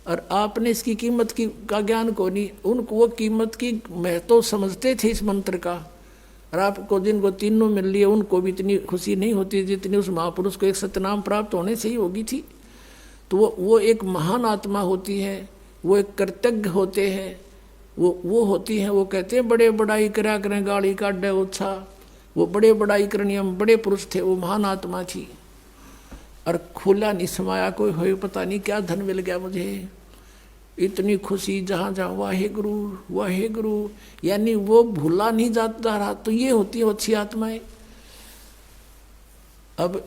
और आपने इसकी कीमत की का ज्ञान को नहीं, उनको वो कीमत की महत्व समझते थे इस मंत्र का। और आपको जिनको तीनों मिल लिए उनको भी इतनी खुशी नहीं होती जितनी उस महापुरुष को एक सतनाम प्राप्त होने से ही होगी थी। तो वो एक महान आत्मा होती है, वो एक कृतज्ञ होते हैं, वो होती हैं। वो कहते हैं बड़े बड़ाई करा करें गाड़ी काटे उत्साह, वो बड़े बड़ाई करनी, हम बड़े पुरुष थे, वो महान आत्मा थी। और खुला नहीं समाया कोई हो, पता नहीं क्या धन मिल गया मुझे, इतनी खुशी जहाँ जहाँ वाहे गुरु, यानी वो भूला नहीं जाता रहा। तो ये होती है अच्छी आत्माएं। अब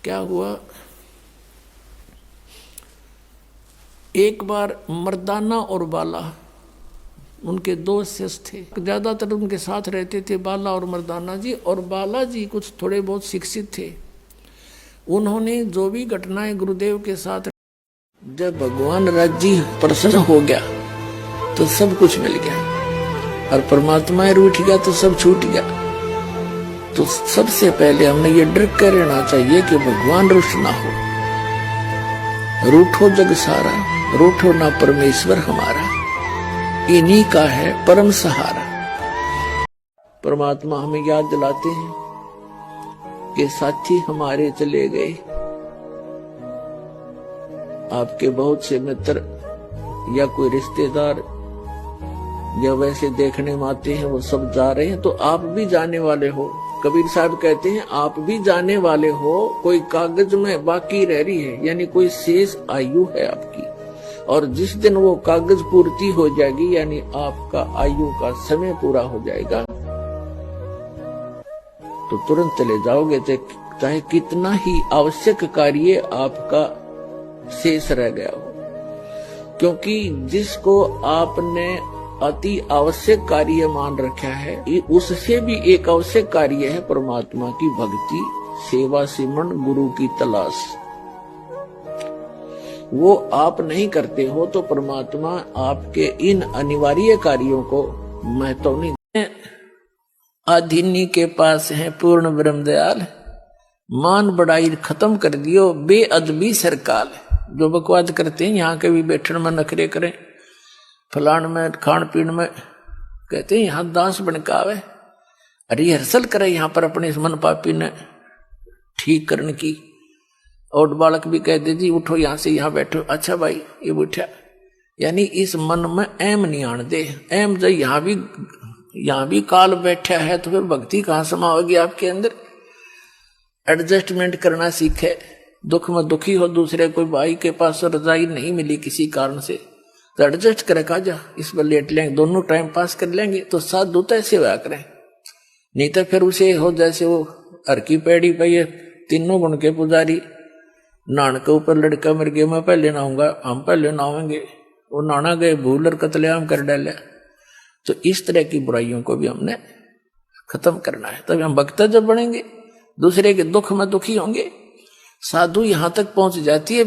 क्या हुआ, एक बार मर्दाना और बाला, उनके दो शिष्य थे, ज्यादातर उनके साथ रहते थे बाला और मर्दाना जी। और बाला जी कुछ थोड़े बहुत शिक्षित थे। उन्होंने जो भी घटनाएं गुरुदेव के साथ, जब भगवान राज्य प्रसन्न हो गया तो सब कुछ मिल गया, और परमात्मा रूठ गया तो सब छूट गया। तो सबसे पहले हमने ये डर कर रहना चाहिए कि भगवान रुष्ट ना हो। रूठो जग सारा, रूठो ना परमेश्वर हमारा, इन्हीं का है परम सहारा। परमात्मा हमें याद दिलाते हैं कि साथी हमारे चले गए, आपके बहुत से मित्र या कोई रिश्तेदार या वैसे देखने में आते हैं, वो सब जा रहे हैं, तो आप भी जाने वाले हो। कबीर साहब कहते हैं आप भी जाने वाले हो, कोई कागज में बाकी रह रही है, यानी कोई शेष आयु है आपकी। और जिस दिन वो कागज पूर्ति हो जाएगी, यानी आपका आयु का समय पूरा हो जाएगा, तो तुरंत चले जाओगे, चाहे कितना ही आवश्यक कार्य आपका शेष रह गया हो। क्योंकि जिसको आपने अति आवश्यक कार्य मान रखा है, उससे भी एक आवश्यक कार्य है परमात्मा की भक्ति, सेवा, सिमरन, गुरु की तलाश। वो आप नहीं करते हो तो परमात्मा आपके इन अनिवार्य कार्यों को महत्व नहीं देते। आधीनी के पास है पूर्ण ब्रह्म दयाल, मान बड़ाई खत्म कर दियो बेअदबी सरकाल। जो बकवाद करते हैं यहाँ के भी बैठन में नखरे करें, फलान में खान पीन में, कहते हैं यहाँ दास बनकावे, रिहर्सल करे यहाँ पर अपने मन पापी ने ठीक करने की। और बालक भी कहते जी उठो यहाँ से, यहाँ बैठो, अच्छा भाई ये बैठा, यानी इस मन में एम नहीं आने दे। एम जब यहाँ भी काल बैठा है तो फिर भक्ति कहाँ समाओगी आपके अंदर। एडजस्टमेंट करना सीखे, दुख में दुखी हो दूसरे, कोई भाई के पास रजाई नहीं मिली किसी कारण से, तो एडजस्ट करे कहा जा इस पर लेट लेंगे, दोनों टाइम पास कर लेंगे, तो साथ दूत ऐसे हुआ करें। नहीं तो फिर उसे हो जैसे वो हर की पैड़ी पे ये तीनों गुण के पुजारी, नान के ऊपर लड़का मर गया, मैं पहले नहाऊंगा, हम पहले नहाएंगे, वो नाना गए भूल और कतलेआम कर डाले। तो इस तरह की बुराइयों को भी हमने खत्म करना है, तभी हम भक्त जब बनेंगे, दूसरे के दुख में दुखी होंगे। साधु यहाँ तक पहुंच जाती है